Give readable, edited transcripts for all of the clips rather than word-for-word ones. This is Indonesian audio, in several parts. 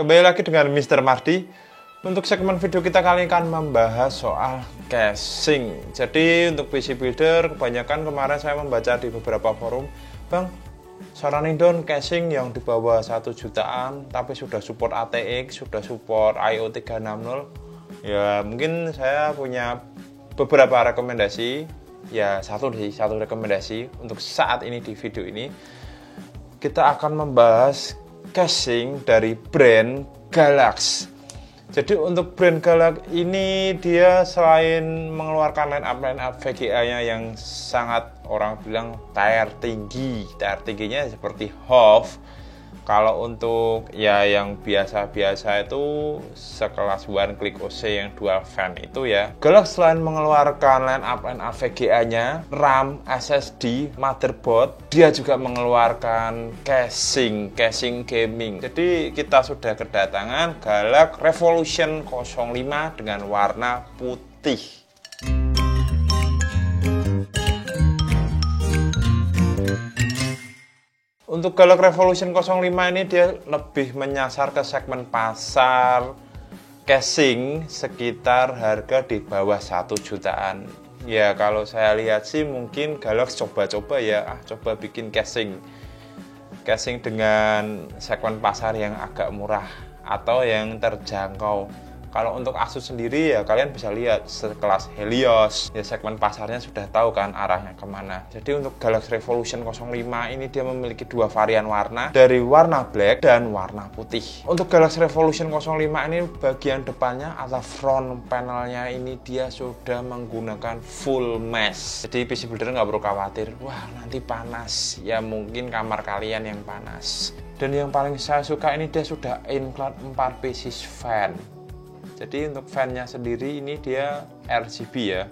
Kembali lagi dengan Mr. Mardi. Untuk segmen video kita kali ini akan membahas soal casing. Jadi untuk PC builder, kebanyakan kemarin saya membaca di beberapa forum, Bang, saranin dong casing yang di bawah 1 jutaan tapi sudah support ATX, sudah support IO 360. Ya mungkin saya punya beberapa rekomendasi. Ya satu rekomendasi untuk saat ini di video ini. Kita akan membahas casing dari brand Galax. Jadi untuk brand Galax ini dia selain mengeluarkan line up VGA-nya yang sangat orang bilang tier tingginya seperti Hof. Kalau untuk ya yang biasa-biasa itu sekelas One Click OC yang dual fan itu ya, Galax selain mengeluarkan line up VGA-nya, RAM, SSD, motherboard, dia juga mengeluarkan casing gaming. Jadi kita sudah kedatangan Galax Revolution 05 dengan warna putih. Untuk Galax Revolution 05 ini dia lebih menyasar ke segmen pasar casing sekitar harga di bawah 1 jutaan. Ya kalau saya lihat sih mungkin Galax coba-coba ya, coba bikin casing dengan segmen pasar yang agak murah atau yang terjangkau. Kalau untuk Asus sendiri ya kalian bisa lihat sekelas Helios, ya segmen pasarnya sudah tahu kan arahnya kemana. Jadi untuk Galax Revolution 05 ini dia memiliki dua varian warna, dari warna black dan warna putih. Untuk Galax Revolution 05 ini bagian depannya atau front panelnya ini dia sudah menggunakan full mesh. Jadi PC builder nggak perlu khawatir, wah nanti panas, ya mungkin kamar kalian yang panas. Dan yang paling saya suka ini dia sudah include 4 pieces fan. Jadi untuk fan-nya sendiri ini dia RGB ya.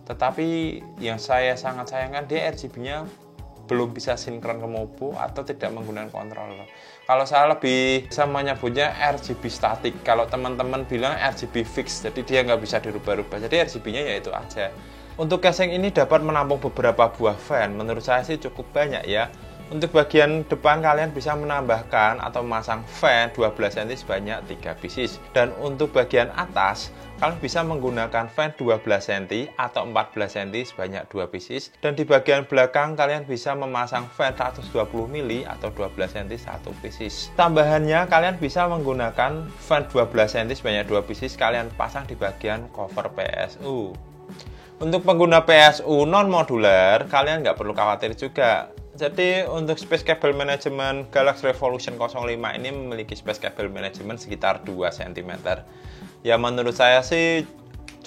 Tetapi yang saya sangat sayangkan dia RGB-nya belum bisa sinkron ke MOBO atau tidak menggunakan controller. Kalau saya lebih bisa menyebutnya RGB statik. Kalau teman-teman bilang RGB fix, jadi dia nggak bisa dirubah-rubah. Jadi RGB-nya ya itu aja. Untuk casing ini dapat menampung beberapa buah fan. Menurut saya sih cukup banyak ya. Untuk bagian depan kalian bisa menambahkan atau memasang fan 12 cm sebanyak 3 pieces. Dan untuk bagian atas kalian bisa menggunakan fan 12 cm atau 14 cm sebanyak 2 pieces. Dan di bagian belakang kalian bisa memasang fan 120 mili atau 12 cm 1 pieces. Tambahannya kalian bisa menggunakan fan 12 cm sebanyak 2 pieces kalian pasang di bagian cover PSU. Untuk pengguna PSU non modular kalian nggak perlu khawatir juga. Jadi untuk space cable management Galax Revolution 05 ini memiliki space cable management sekitar 2 cm. Ya menurut saya sih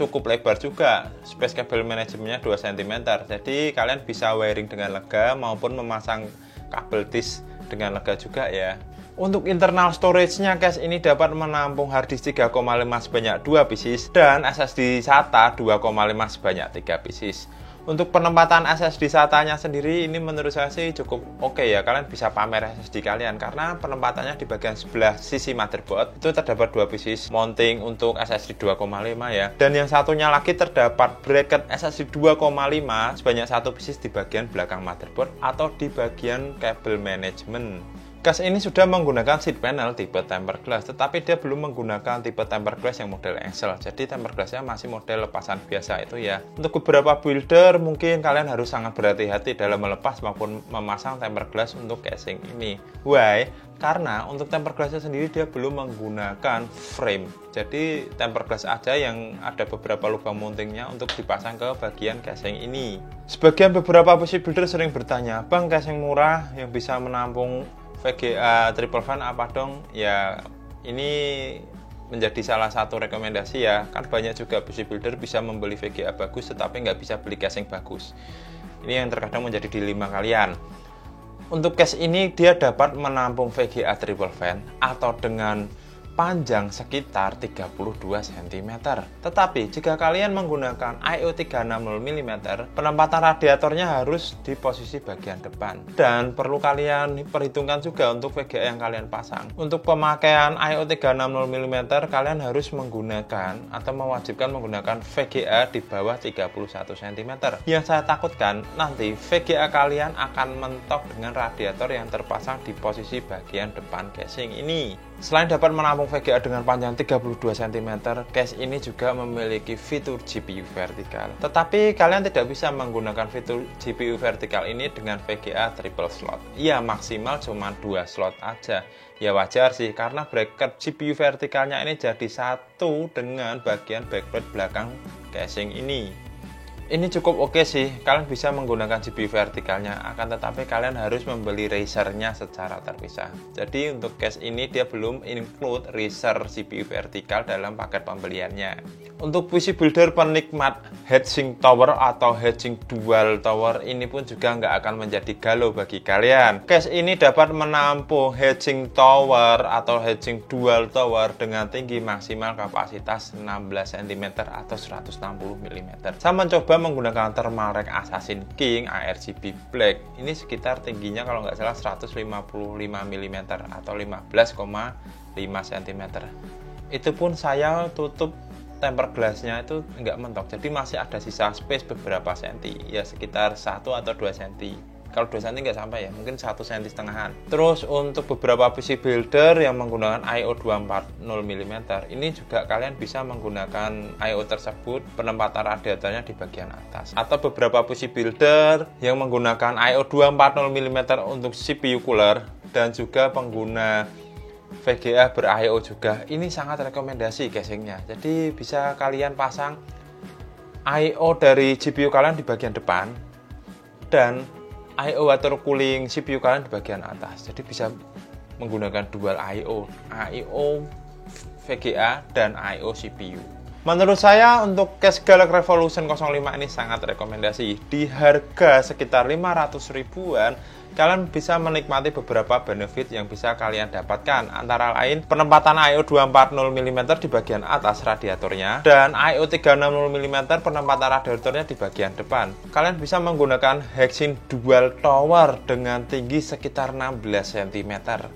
cukup lebar juga space cable managementnya 2 cm. Jadi kalian bisa wiring dengan lega maupun memasang kabel disk dengan lega juga ya. Untuk internal storage-nya case ini dapat menampung hard disk 3,5 sebanyak 2 pieces dan SSD SATA 2,5 sebanyak 3 pieces. Untuk penempatan SSD SATA-nya sendiri ini menurut saya sih cukup oke ya. Kalian bisa pamer SSD kalian karena penempatannya di bagian sebelah sisi motherboard itu terdapat 2 pieces mounting untuk SSD 2,5 ya. Dan yang satunya lagi terdapat bracket SSD 2,5 sebanyak 1 pieces di bagian belakang motherboard atau di bagian kabel management. Case ini sudah menggunakan seat panel tipe tempered glass, tetapi dia belum menggunakan tipe tempered glass yang model Excel. Jadi tempered glassnya masih model lepasan biasa itu ya. Untuk beberapa builder mungkin kalian harus sangat berhati-hati dalam melepas maupun memasang tempered glass untuk casing ini. Why? Karena untuk tempered glassnya sendiri dia belum menggunakan frame. Jadi tempered glass aja yang ada beberapa lubang mountingnya untuk dipasang ke bagian casing ini. Sebagian beberapa PC builder sering bertanya, Bang, casing murah yang bisa menampung VGA triple fan apa dong? Ya ini menjadi salah satu rekomendasi ya. Kan banyak juga PC builder bisa membeli VGA bagus tetapi nggak bisa beli casing bagus. Ini yang terkadang menjadi dilema kalian. Untuk case ini dia dapat menampung VGA triple fan atau dengan panjang sekitar 32 cm. Tetapi jika kalian menggunakan IO 360 mm, penempatan radiatornya harus di posisi bagian depan. Dan perlu kalian perhitungkan juga untuk VGA yang kalian pasang. Untuk pemakaian IO 360 mm, kalian harus menggunakan atau mewajibkan menggunakan VGA di bawah 31 cm. Yang saya takutkan nanti VGA kalian akan mentok dengan radiator yang terpasang di posisi bagian depan casing ini. Selain dapat menampung VGA dengan panjang 32 cm, case ini juga memiliki fitur GPU vertikal. Tetapi kalian tidak bisa menggunakan fitur GPU vertikal ini dengan VGA triple slot. Ya maksimal cuma 2 slot aja. Ya wajar sih, karena bracket GPU vertikalnya ini jadi satu dengan bagian backplate belakang casing ini. Ini cukup oke sih, kalian bisa menggunakan GPU vertikalnya, akan tetapi kalian harus membeli risernya secara terpisah. Jadi untuk case ini dia belum include riser GPU vertikal dalam paket pembeliannya. Untuk PC builder penikmat heatsink tower atau heatsink dual tower ini pun juga nggak akan menjadi galau bagi kalian. Case ini dapat menampung heatsink tower atau heatsink dual tower dengan tinggi maksimal kapasitas 16 cm atau 160 mm. Saya mencoba menggunakan Thermaltake Assassin King ARGB Black. Ini sekitar tingginya kalau nggak salah 155 mm atau 15,5 cm. Itu pun saya tutup tempered glassnya itu nggak mentok, jadi masih ada sisa space beberapa senti, ya sekitar 1 atau 2 cm. Kalau 2 cm nggak sampai ya, mungkin 1 cm setengahan. Terus untuk beberapa PC builder yang menggunakan I/O 240 mm, ini juga kalian bisa menggunakan I/O tersebut penempatan radiatornya di bagian atas. Atau beberapa PC builder yang menggunakan I/O 240 mm untuk CPU cooler dan juga pengguna VGA ber-I/O juga, ini sangat rekomendasi casingnya. Jadi bisa kalian pasang I/O dari GPU kalian di bagian depan dan I/O water cooling CPU kalian di bagian atas. Jadi bisa menggunakan dual I/O VGA dan I/O CPU. Menurut saya untuk case Galaxy Revolution 05 ini sangat rekomendasi. Di harga sekitar 500 ribuan, kalian bisa menikmati beberapa benefit yang bisa kalian dapatkan, antara lain penempatan I/O 240 mm di bagian atas radiatornya dan I/O 360 mm penempatan radiatornya di bagian depan. Kalian bisa menggunakan heatsink dual tower dengan tinggi sekitar 16 cm.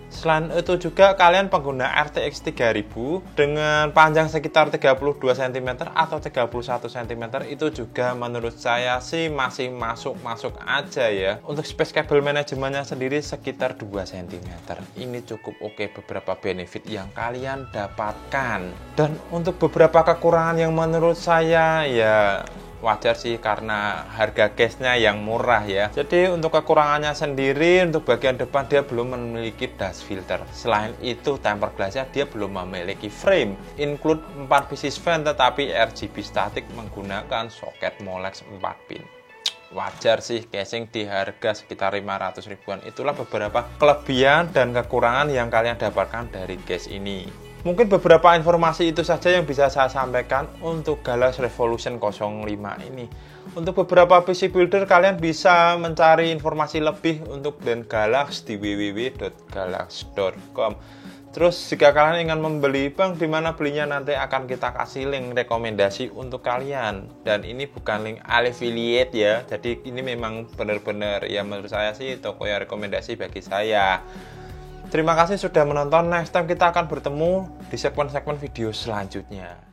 Selain itu juga kalian pengguna RTX 3000 dengan panjang sekitar 32 cm atau 31 cm itu juga menurut saya sih masih masuk aja ya. Untuk space cable manajemennya sendiri sekitar 2 cm. Ini cukup oke beberapa benefit yang kalian dapatkan. Dan untuk beberapa kekurangan yang menurut saya ya wajar sih karena harga case-nya yang murah ya. Jadi untuk kekurangannya sendiri, untuk bagian depan dia belum memiliki dust filter. Selain itu tempered glass-nya dia belum memiliki frame. Include 4 pieces fan tetapi RGB static menggunakan soket Molex 4 pin. Wajar sih casing di harga sekitar 500 ribuan. Itulah beberapa kelebihan dan kekurangan yang kalian dapatkan dari case ini. Mungkin beberapa informasi itu saja yang bisa saya sampaikan untuk Galaxy Revolution 05 ini. Untuk beberapa PC builder kalian bisa mencari informasi lebih untuk brand Galaxy di www.galaxy.com. Terus jika kalian ingin membeli, bang di mana belinya, nanti akan kita kasih link rekomendasi untuk kalian. Dan ini bukan link affiliate ya. Jadi ini memang benar-benar ya menurut saya sih toko yang rekomendasi bagi saya. Terima kasih sudah menonton. Next time kita akan bertemu di segmen-segmen video selanjutnya.